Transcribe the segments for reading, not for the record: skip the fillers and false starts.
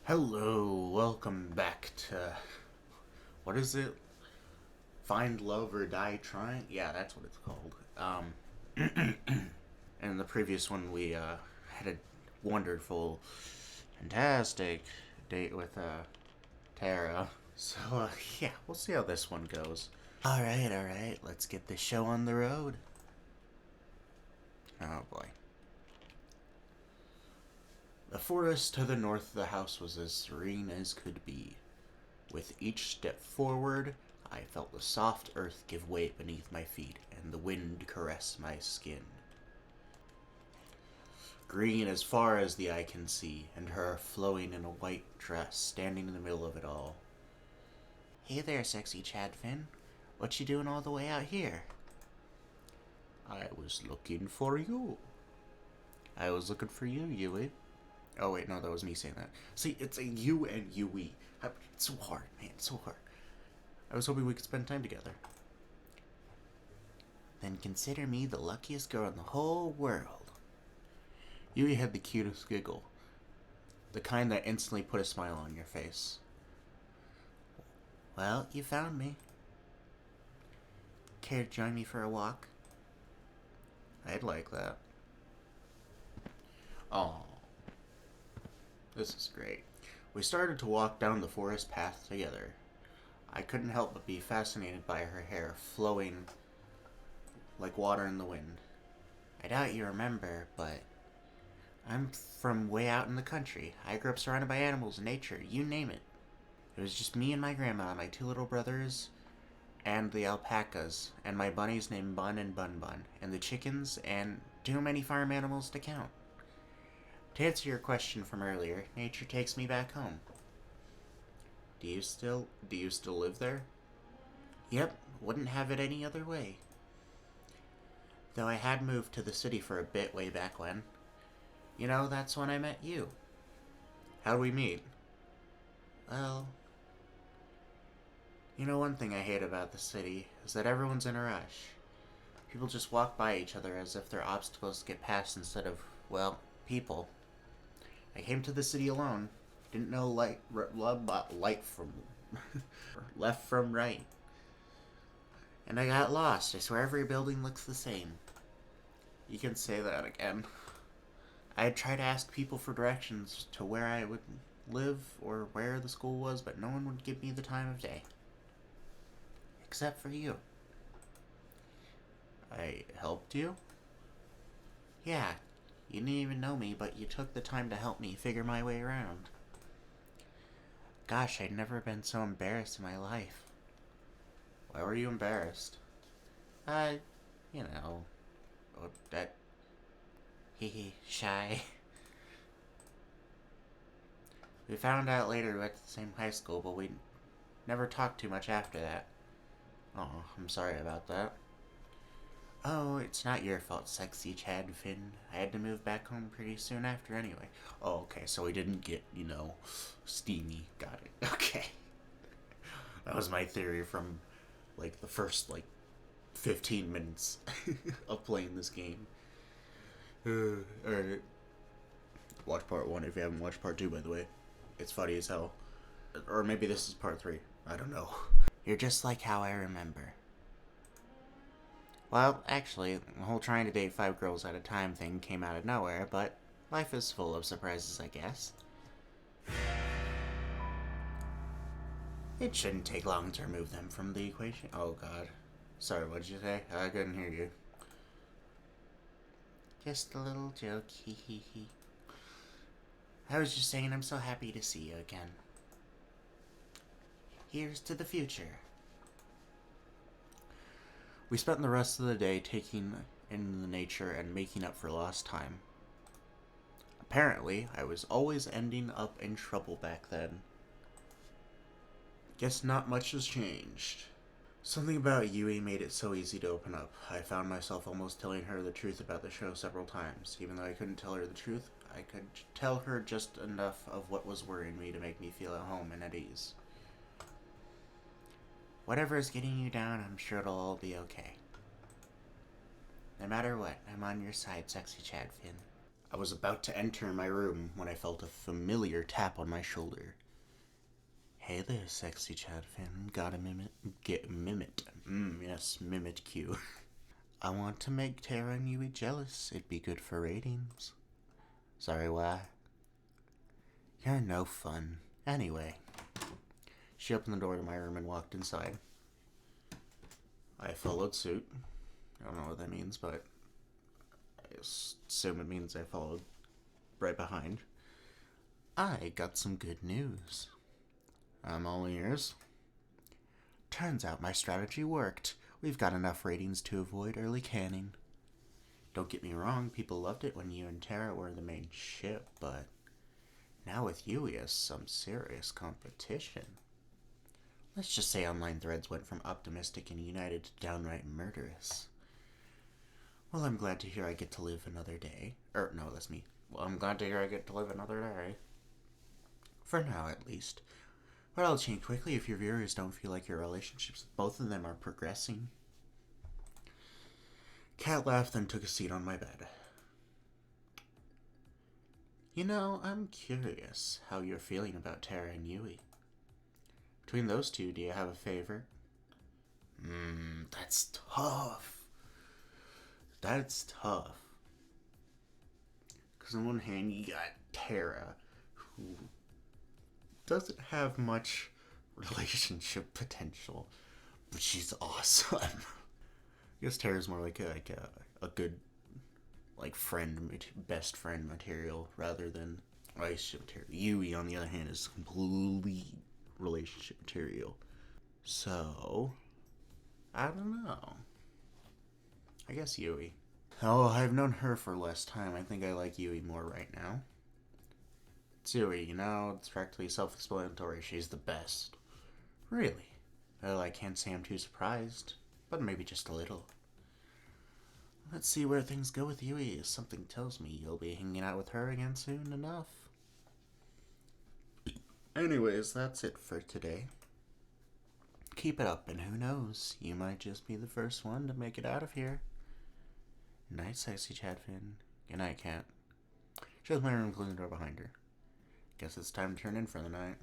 Hello, welcome back to what is it? Find love or die trying? Yeah, that's what it's called. In the previous one, we had a wonderful, fantastic date with Tara. So yeah, we'll see how this one goes. All right, let's get the show on the road. Oh boy. The forest to the north of the house was as serene as could be. With each step forward, I felt the soft earth give way beneath my feet and the wind caress my skin. Green as far as the eye can see, and her flowing in a white dress standing in the middle of it all. Hey there, sexy Chadfin. What you doing all the way out here? I was looking for you. I was looking for you, Yui. Oh wait, no, that was me saying that. See, it's a you and Yui. It's so hard, man, it's so hard. I was hoping we could spend time together. Then consider me the luckiest girl in the whole world. Yui had the cutest giggle, the kind that instantly put a smile on your face. Well, you found me. Care to join me for a walk? I'd like that. Oh, this is great. We started to walk down the forest path together. I couldn't help but be fascinated by her hair flowing like water in the wind. I doubt you remember, but I'm from way out in the country. I grew up surrounded by animals and nature, you name it. It was just me and my grandma, my two little brothers, and the alpacas, and my bunnies named Bun and Bun Bun, and the chickens, and too many farm animals to count. To answer your question from earlier, nature takes me back home. Do you still live there? Yep, wouldn't have it any other way. Though I had moved to the city for a bit way back when. You know, that's when I met you. How'd we meet? Well, you know, one thing I hate about the city is that everyone's in a rush. People just walk by each other as if they're obstacles to get past instead of, well, people. I came to the city alone. Didn't know light from left from right. And I got lost. I swear every building looks the same. You can say that again. I'd try to ask people for directions to where I would live or where the school was, but no one would give me the time of day. Except for you. I helped you? Yeah, you didn't even know me, but you took the time to help me figure my way around. Gosh, I'd never been so embarrassed in my life. Why were you embarrassed? Uh, you know, that hee shy. We found out later we went to the same high school, but we never talked too much after that. Oh, I'm sorry about that. Oh, it's not your fault, sexy Chadfin. I had to move back home pretty soon after anyway. Oh, okay, so we didn't get, steamy. Got it. Okay. That was my theory from, the first, 15 minutes of playing this game. Alright. Watch part 1 if you haven't watched part 2, by the way. It's funny as hell. Or maybe this is part 3. I don't know. You're just like how I remember. Well, actually, the whole trying to date 5 girls at a time thing came out of nowhere, but life is full of surprises, I guess. It shouldn't take long to remove them from the equation. Oh, God. Sorry, what'd you say? I couldn't hear you. Just a little joke, hee hee hee. I was just saying I'm so happy to see you again. Here's to the future. We spent the rest of the day taking in the nature and making up for lost time. Apparently, I was always ending up in trouble back then. Guess not much has changed. Something about Yui made it so easy to open up. I found myself almost telling her the truth about the show several times. Even though I couldn't tell her the truth, I could tell her just enough of what was worrying me to make me feel at home and at ease. Whatever is getting you down, I'm sure it'll all be okay. No matter what, I'm on your side, sexy Chadfin. I was about to enter my room when I felt a familiar tap on my shoulder. Hey there, sexy Chad Finn. Got a mimit? Get mimit. Yes, mimit Q. I want to make Tara and Yui jealous. It'd be good for ratings. Sorry, why? You're no fun. Anyway. She opened the door to my room and walked inside. I followed suit. I don't know what that means, but I assume it means I followed right behind. I got some good news. I'm all ears. Turns out my strategy worked. We've got enough ratings to avoid early canning. Don't get me wrong, people loved it when you and Tara were the main ship, but now with Yui as some serious competition. Let's just say online threads went from optimistic and united to downright murderous. Well, I'm glad to hear I get to live another day. No, that's me. Well, I'm glad to hear I get to live another day. For now, at least. But I'll change quickly if your viewers don't feel like your relationships with both of them are progressing. Cat laughed and took a seat on my bed. You know, I'm curious how you're feeling about Tara and Yui. Between those two, do you have a favorite? That's tough. That's tough. Because on one hand, you got Tara, who doesn't have much relationship potential, but she's awesome. I guess Tara's more like a good friend, best friend material rather than relationship material. Yui, on the other hand, is complete relationship material. So, I don't know. I guess Yui. Oh, I've known her for less time. I think I like Yui more right now. It's Yui, it's practically self-explanatory. She's the best. Really? Well, I can't say I'm too surprised, but maybe just a little. Let's see where things go with Yui. Something tells me you'll be hanging out with her again soon enough. Anyways, that's it for today. Keep it up, and who knows, you might just be the first one to make it out of here. Night, sexy Chadfin. Good night, cat. She has my room, closing the door behind her. Guess it's time to turn in for the night.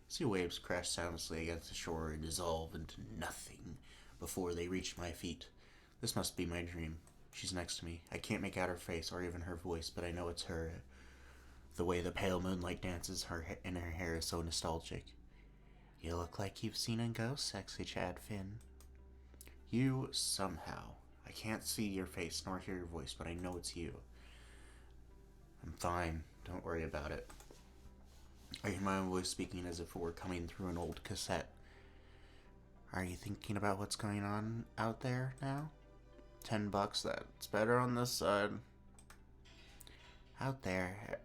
Sea waves crash soundlessly against the shore and dissolve into nothing before they reach my feet. This must be my dream. She's next to me. I can't make out her face or even her voice, but I know it's her. The way the pale moonlight dances in her hair is so nostalgic. You look like you've seen a ghost, sexy Chad Finn. You somehow. I can't see your face nor hear your voice, but I know it's you. I'm fine. Don't worry about it. I hear my own voice speaking as if it were coming through an old cassette. Are you thinking about what's going on out there now? $10, that's better on this side. Out there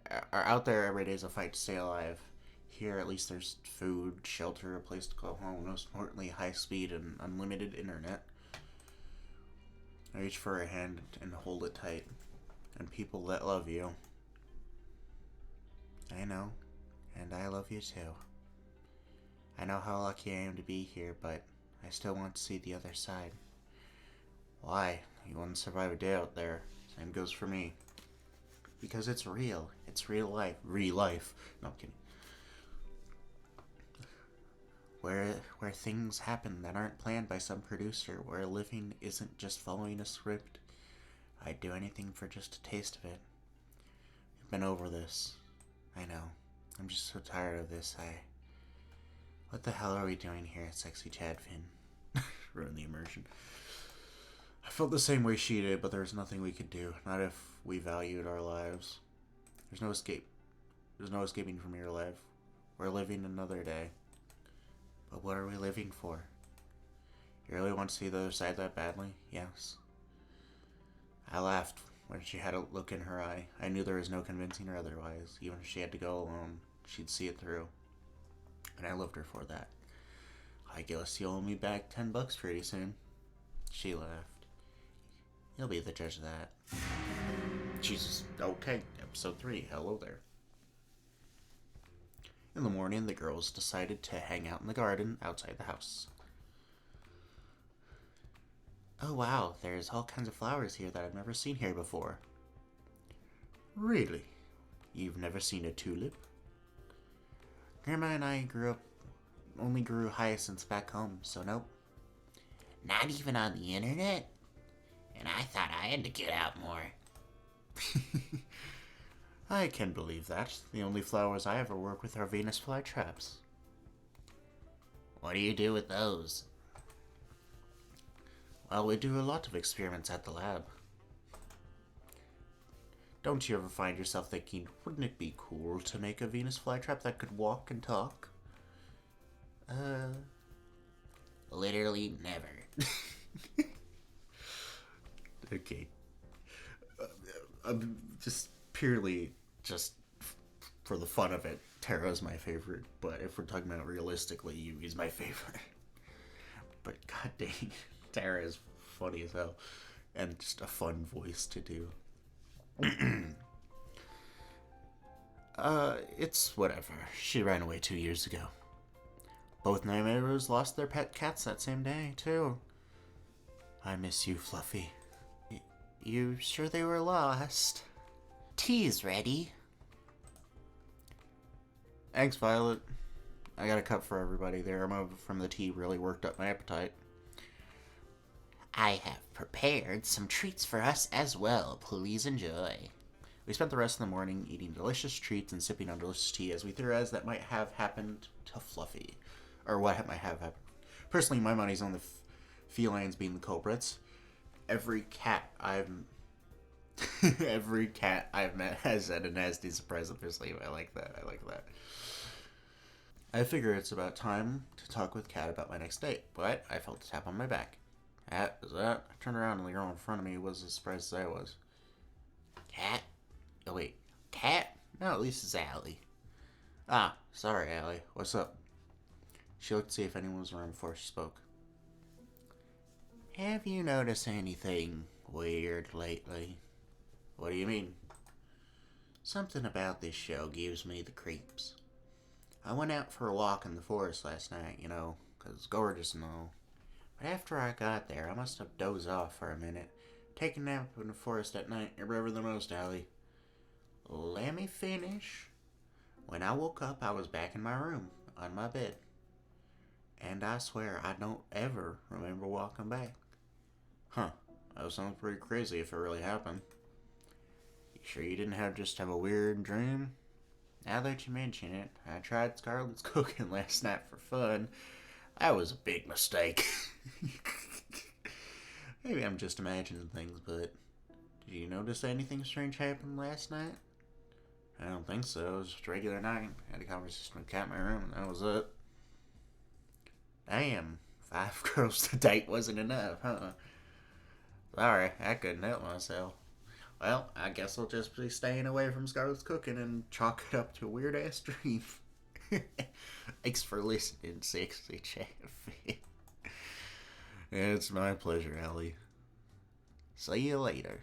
every day's a fight to stay alive. Here, at least there's food, shelter, a place to call home, most importantly, high speed and unlimited internet. I reach for her hand and hold it tight. And people that love you. I know. And I love you too. I know how lucky I am to be here, but I still want to see the other side. Why? You wouldn't survive a day out there. Same goes for me. Because it's real. It's real life. Real life. No, I'm kidding. Where things happen that aren't planned by some producer, where living isn't just following a script. I'd do anything for just a taste of it. I've been over this. I know. I'm just so tired of this. What the hell are we doing here, sexy Chad Finn? Ruin the immersion. I felt the same way she did, but there's nothing we could do. Not if we valued our lives. There's no escape. There's no escaping from your life. We're living another day. But what are we living for? You really want to see the other side that badly? Yes. I laughed when she had a look in her eye. I knew there was no convincing her otherwise. Even if she had to go alone, she'd see it through. And I loved her for that. I guess you'll owe me back $10 pretty soon. She laughed. You'll be the judge of that. Jesus. Okay, episode 3. Hello there. In the morning, the girls decided to hang out in the garden outside the house. Oh wow, there's all kinds of flowers here that I've never seen here before. Really? You've never seen a tulip? Grandma and I only grew hyacinths back home, so nope. Not even on the internet? And I thought I had to get out more. I can believe that. The only flowers I ever work with are Venus flytraps. What do you do with those? Well, we do a lot of experiments at the lab. Don't you ever find yourself thinking, wouldn't it be cool to make a Venus flytrap that could walk and talk? Literally never. Okay. Just purely just for the fun of it, Terra's my favorite, but if we're talking about realistically, Yugi's my favorite. But god dang, Terra is funny as hell. And just a fun voice to do. It's whatever. She ran away 2 years ago. Both nightmares lost their pet cats that same day, too. I miss you, Fluffy. You sure they were lost? Tea's ready. Thanks, Violet. I got a cup for everybody. The aroma from the tea really worked up my appetite. I have prepared some treats for us as well. Please enjoy. We spent the rest of the morning eating delicious treats and sipping on delicious tea as we theorized that might have happened to Fluffy. Or what might have happened. Personally, my money's on the felines being the culprits. Every cat I've met has had a nasty surprise up their sleeve. I like that. I figure it's about time to talk with Kat about my next date, but I felt a tap on my back. Kat, is that? I turned around and the girl in front of me was as surprised as I was. Cat? Oh wait, Cat? No, at least it's Allie. Ah, sorry, Allie. What's up? She looked to see if anyone was around before she spoke. Have you noticed anything weird lately? What do you mean? Something about this show gives me the creeps. I went out for a walk in the forest last night, 'cause it's gorgeous and all. But after I got there, I must have dozed off for a minute. Taking a nap in the forest at night, you're ever the most, Allie. Let me finish. When I woke up, I was back in my room, on my bed. And I swear I don't ever remember walking back. Huh. That sounds pretty crazy if it really happened. You sure you didn't just have a weird dream? Now that you mention it, I tried Scarlet's cooking last night for fun. That was a big mistake. Maybe I'm just imagining things, but did you notice anything strange happened last night? I don't think so. It was just a regular night. I had a conversation with Kat in my room, and that was it. Damn, 5 girls to date wasn't enough, huh? Sorry, I couldn't help myself. Well, I guess I'll just be staying away from Scarlet's cooking and chalk it up to a weird ass dream. Thanks for listening, Sexy Chaffee. It's my pleasure, Allie. See you later.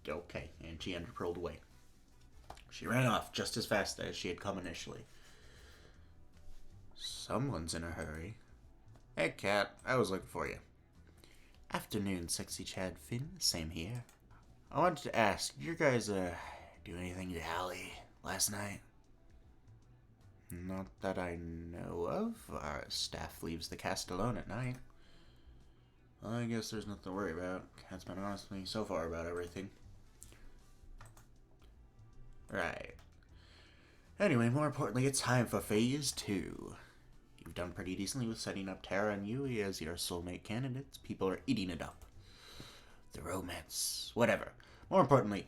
Okay, and she unfurled away. She ran off just as fast as she had come initially. Someone's in a hurry. Hey, Kat, I was looking for you. Afternoon, Sexy Chad Finn. Same here. I wanted to ask, did you guys, do anything to Allie last night? Not that I know of. Our staff leaves the cast alone at night. Well, I guess there's nothing to worry about. Kat's been honest with me so far about everything. Right. Anyway, more importantly, it's time for Phase 2. You've done pretty decently with setting up Tara and Yui as your soulmate candidates. People are eating it up. The romance, whatever. More importantly,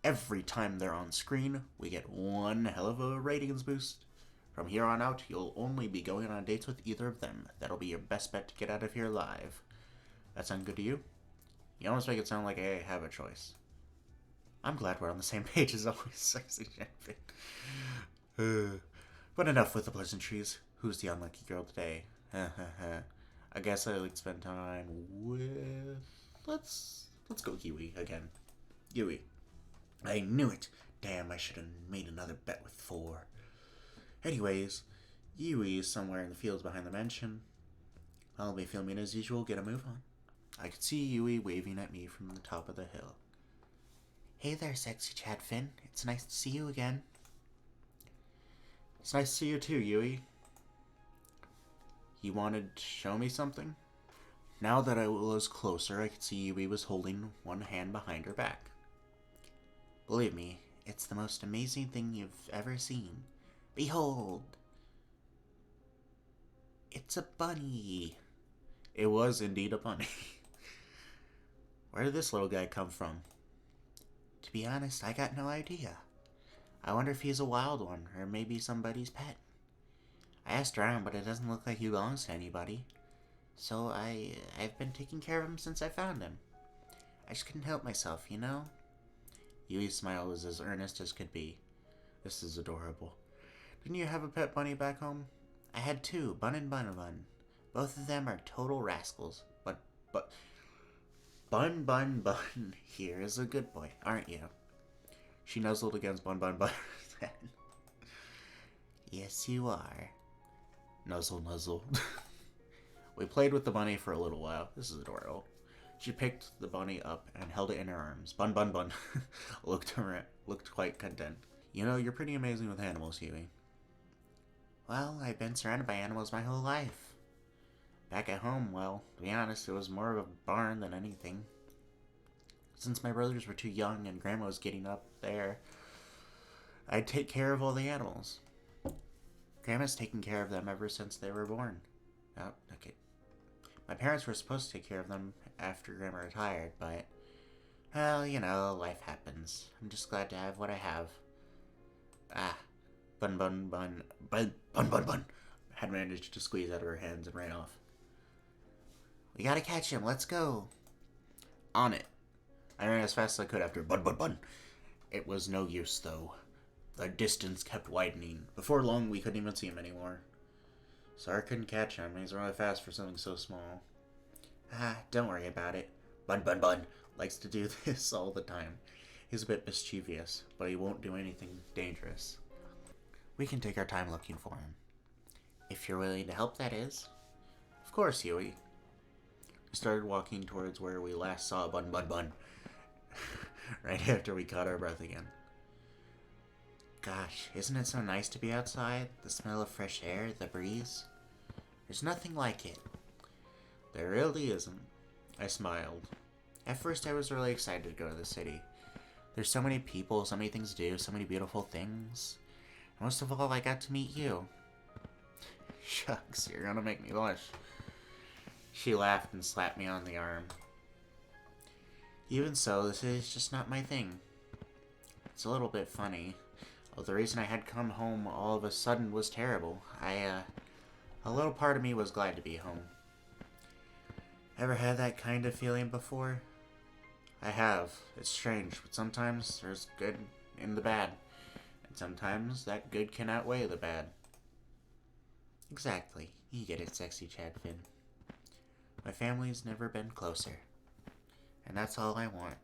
every time they're on screen, we get one hell of a ratings boost. From here on out, you'll only be going on dates with either of them. That'll be your best bet to get out of here alive. That sound good to you? You almost make it sound like I have a choice. I'm glad we're on the same page as always, Sexy Champion. But enough with the pleasantries. Who's the unlucky girl today? I guess I like spend time with... Let's go Yui again. Yui. I knew it. Damn, I should have made another bet with 4. Anyways, Yui is somewhere in the fields behind the mansion. I'll be filming as usual. Get a move on. I could see Yui waving at me from the top of the hill. Hey there, sexy Chad Finn. It's nice to see you again. It's nice to see you too, Yui. You wanted to show me something? Now that I was closer, I could see Yui was holding one hand behind her back. Believe me, it's the most amazing thing you've ever seen. Behold! It's a bunny. It was indeed a bunny. Where did this little guy come from? To be honest, I got no idea. I wonder if he's a wild one, or maybe somebody's pet. I asked around, but it doesn't look like he belongs to anybody. So I've been taking care of him since I found him. I just couldn't help myself, you know? Yui's smile was as earnest as could be. This is adorable. Didn't you have a pet bunny back home? I had two, Bun and Bun Bun. Both of them are total rascals. But... Bun here is a good boy, aren't you? She nuzzled against Bun Bun's head. Yes, you are. Nuzzle. We played with the bunny for a little while. This is adorable. She picked the bunny up and held it in her arms. Bun looked quite content. You know, you're pretty amazing with animals, Yui. Well, I've been surrounded by animals my whole life. Back at home, well, to be honest, it was more of a barn than anything. Since my brothers were too young and Grandma was getting up there, I'd take care of all the animals. Grandma's taken care of them ever since they were born. Oh, okay. My parents were supposed to take care of them after Grandma retired, but, well, you know, life happens. I'm just glad to have what I have. Bun. Had managed to squeeze out of her hands and ran off. We gotta catch him, let's go. On it. I ran as fast as I could after Bun. It was no use, though. The distance kept widening. Before long, we couldn't even see him anymore. Sorry I couldn't catch him. He's really fast for something so small. Don't worry about it. Bun likes to do this all the time. He's a bit mischievous, but he won't do anything dangerous. We can take our time looking for him. If you're willing to help, that is. Of course, Yui. We started walking towards where we last saw Bun. Right after we caught our breath again. Gosh, isn't it so nice to be outside? The smell of fresh air, the breeze. There's nothing like it. There really isn't. I smiled. At first I was really excited to go to the city. There's so many people, so many things to do, so many beautiful things. Most of all, I got to meet you. Shucks, you're gonna make me blush. She laughed and slapped me on the arm. Even so, this is just not my thing. It's a little bit funny. The reason I had come home all of a sudden was terrible. A little part of me was glad to be home. Ever had that kind of feeling before? I have. It's strange, but sometimes there's good in the bad. And sometimes that good can outweigh the bad. Exactly. You get it, sexy Chad Finn. My family's never been closer. And that's all I want.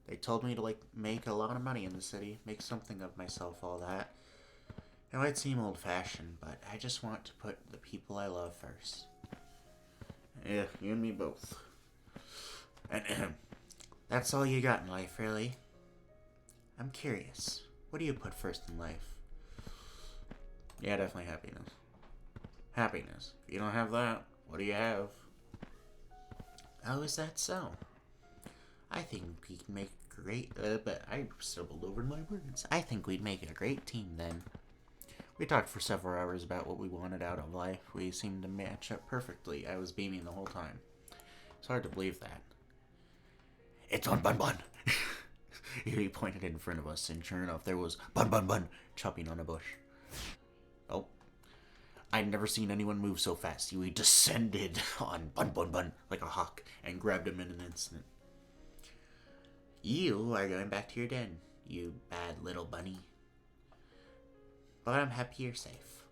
They told me to, make a lot of money in the city, make something of myself, all that. It might seem old-fashioned, but I just want to put the people I love first. Yeah, you and me both. That's all you got in life, really? I'm curious. What do you put first in life? Yeah, definitely happiness. Happiness. If you don't have that, what do you have? Oh, is that so? I think we can make great... but I stumbled over my words. I think we'd make a great team, then. We talked for several hours about what we wanted out of life. We seemed to match up perfectly. I was beaming the whole time. It's hard to believe that. It's on Bun. He pointed in front of us, and sure enough, there was Bun chopping on a bush. Oh. I'd never seen anyone move so fast. He descended on Bun like a hawk and grabbed him in an instant. You are going back to your den, you bad little bunny. But I'm happy you're safe.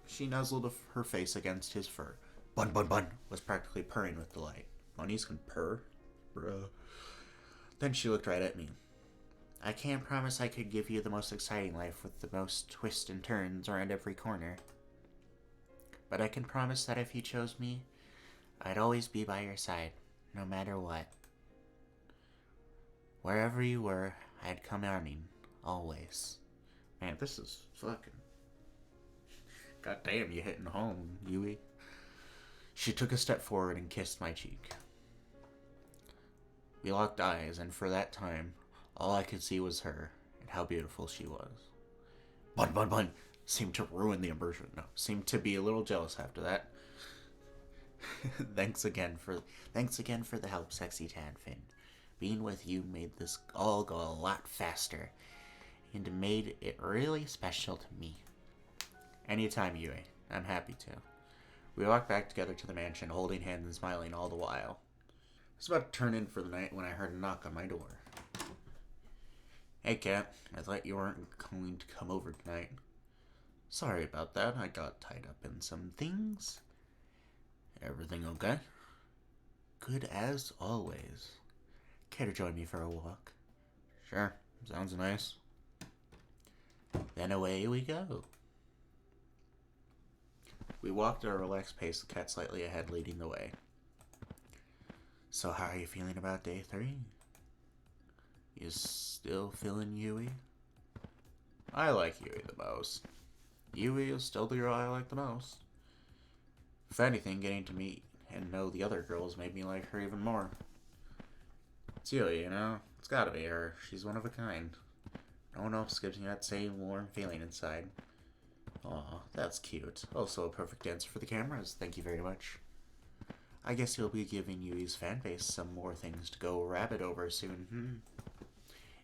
She nuzzled her face against his fur. Bun was practically purring with delight. Bunnies can purr? Bruh. Then she looked right at me. I can't promise I could give you the most exciting life with the most twists and turns around every corner. But I can promise that if you chose me, I'd always be by your side, no matter what. Wherever you were, I'd come running, always. Man, this is fucking... God damn, you hitting home, Yui. She took a step forward and kissed my cheek. We locked eyes, and for that time, all I could see was her, and how beautiful she was. Bun Bun Bun seemed to ruin the immersion. No, seemed to be a little jealous after that. Thanks again for the help, Sexy Tadfin. Being with you made this all go a lot faster, and made it really special to me. Anytime, Yui. I'm happy to. We walked back together to the mansion, holding hands and smiling all the while. I was about to turn in for the night when I heard a knock on my door. Hey, Kat. I thought you weren't going to come over tonight. Sorry about that. I got tied up in some things. Everything okay? Good as always. Care to join me for a walk? Sure. Sounds nice. Then away we go. We walked at a relaxed pace, the cat slightly ahead, leading the way. So how are you feeling about day 3? You still feeling Yui? I like Yui the most. Yui is still the girl I like the most. If anything, getting to meet and know the other girls made me like her even more. It's Yui, you know? It's gotta be her. She's one of a kind. No one else gives me that same warm feeling inside. Aw, that's cute. Also a perfect answer for the cameras. Thank you very much. I guess you'll be giving Yui's fanbase some more things to go rabbit over soon,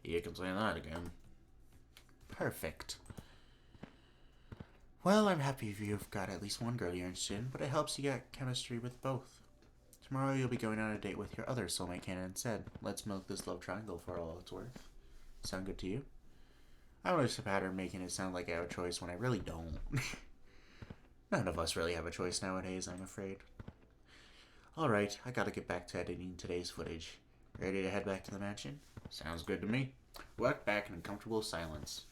You can say that again. Perfect. Well, I'm happy you've got at least one girl you're interested in, but it helps you get chemistry with both. Tomorrow you'll be going on a date with your other soulmate candidate instead. Let's milk this love triangle for all it's worth. Sound good to you? I noticed a pattern making it sound like I have a choice when I really don't. None of us really have a choice nowadays, I'm afraid. Alright, I gotta get back to editing today's footage. Ready to head back to the mansion? Sounds good to me. We walked back in comfortable silence.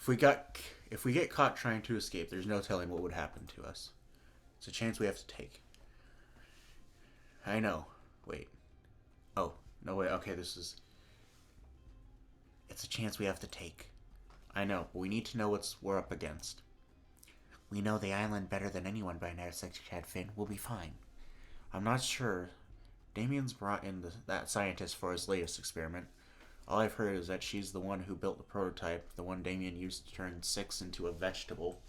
If we get caught trying to escape, there's no telling what would happen to us. It's a chance we have to take. I know. Wait. Oh, no wait, okay, it's a chance we have to take. I know, but we need to know what we're up against. We know the island better than anyone by now, Sexy Tadfin. We'll be fine. I'm not sure. Damien's brought in that scientist for his latest experiment. All I've heard is that she's the one who built the prototype, the one Damien used to turn Six into a vegetable.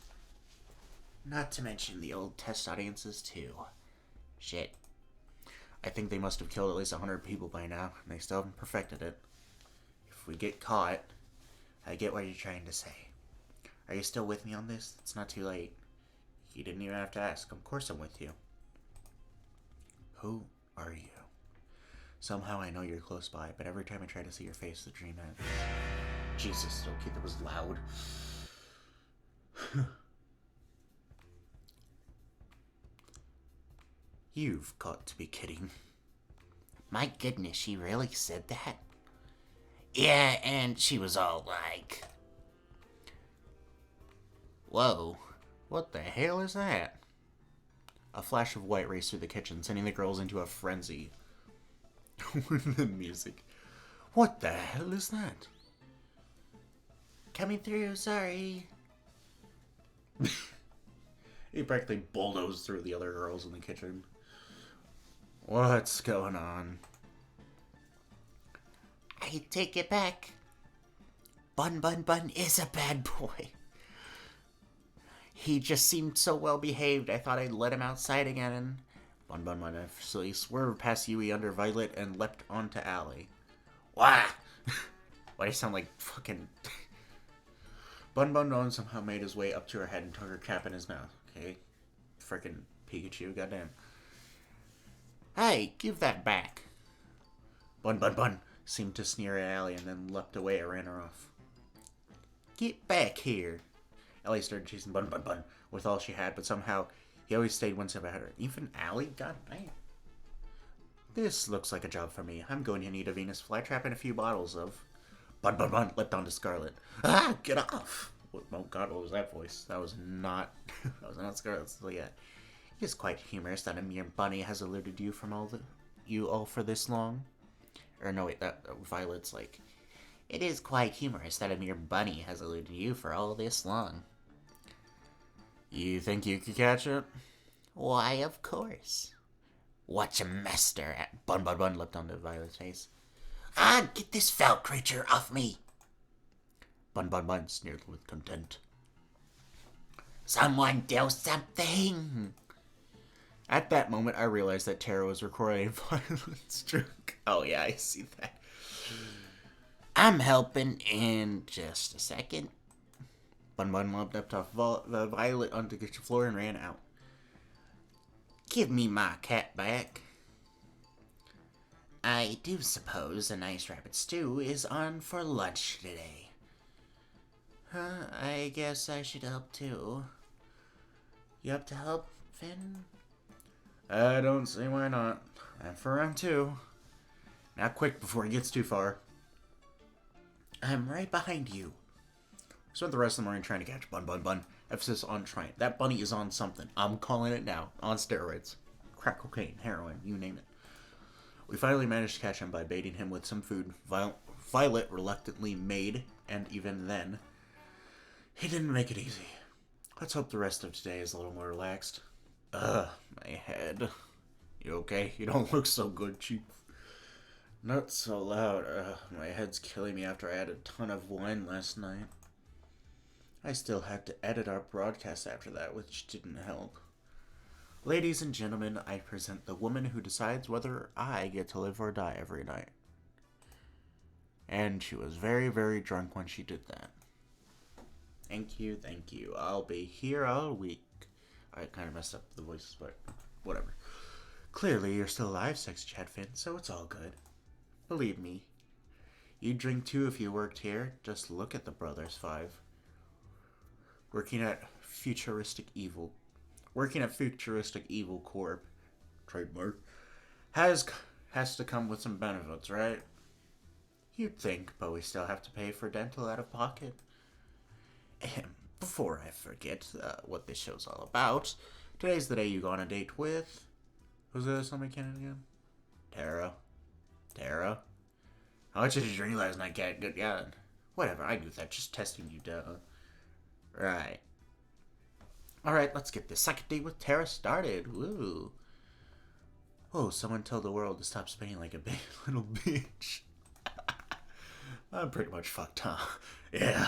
Not to mention the old test audiences, too. Shit. I think they must have killed at least 100 people by now, and they still haven't perfected it. If we get caught... I get what you're trying to say. Are you still with me on this? It's not too late. You didn't even have to ask. Of course I'm with you. Who are you? Somehow I know you're close by, but every time I try to see your face, the dream ends. Jesus, okay, that was loud. You've got to be kidding. My goodness, she really said that? Yeah, and she was all like... Whoa, what the hell is that? A flash of white raced through the kitchen, sending the girls into a frenzy. The music. What the hell is that? Coming through, sorry. He practically bulldozed through the other girls in the kitchen. What's going on? I take it back. Bun Bun Bun is a bad boy. He just seemed so well behaved, I thought I'd let him outside again and... Bun Bun Bun actually swerved past Yui under Violet and leapt onto Allie. Wah! Why do you sound like fucking... Bun Bun Bun somehow made his way up to her head and took her cap in his mouth. Okay? Frickin' Pikachu, goddamn. Hey, give that back. Bun Bun Bun seemed to sneer at Allie and then leapt away and ran her off. Get back here. Ellie started chasing Bun Bun Bun with all she had, but somehow he always stayed one step ahead of her. Even Allie? God damn. This looks like a job for me. I'm going to need a Venus flytrap and a few bottles of... Bun Bun Bun leapt onto Scarlet. Ah, get off! Oh God, what was that voice? That was not. That was not Scarlet. So yeah, it is quite humorous that a mere bunny has eluded you from you all for this long. Or no, wait, that Violet's like. It is quite humorous that a mere bunny has eluded you for all this long. You think you could catch it? Why, of course. Watch a master. Bun Bun Bun leapt onto Violet's face. Ah, get this foul creature off me! Bun Bun Bun sneered with contempt. Someone do something! At that moment, I realized that Tara was recording Violet's joke. Oh yeah, I see that. I'm helping in just a second. Bun Bun lumped up to Violet onto the floor and ran out. Give me my cat back. I do suppose a nice rabbit stew is on for lunch today. I guess I should help too. You up to help, Finn? I don't see why not. I'm for round 2. Now quick before he gets too far. I'm right behind you. Spent the rest of the morning trying to catch Bun Bun Bun. Emphasis on trying. That bunny is on something. I'm calling it now. On steroids. Crack cocaine, heroin, you name it. We finally managed to catch him by baiting him with some food Violet reluctantly made, and even then, he didn't make it easy. Let's hope the rest of today is a little more relaxed. My head. You okay? You don't look so good, Chief. Not so loud. My head's killing me after I had a ton of wine last night. I still had to edit our broadcast after that, which didn't help. Ladies and gentlemen, I present the woman who decides whether I get to live or die every night. And she was very, very drunk when she did that. Thank you, thank you. I'll be here all week. I kind of messed up the voices, but whatever. Clearly, you're still alive, Sexy Chad Finn, so it's all good. Believe me. You'd drink too if you worked here. Just look at the Brothers 5. Working at Futuristic Evil Corp. Trademark. Has to come with some benefits, right? You'd think, but we still have to pay for dental out of pocket. Before I forget what this show's all about, today's the day you go on a date with... Who's this on my canon again? Tara. How much did you drink last night, Cat? Good God. Whatever, I knew that. Just testing you, duh. Right. Alright, let's get this second date with Tara started. Woo. Oh, someone tell the world to stop spinning like a big little bitch. I'm pretty much fucked, huh? Yeah.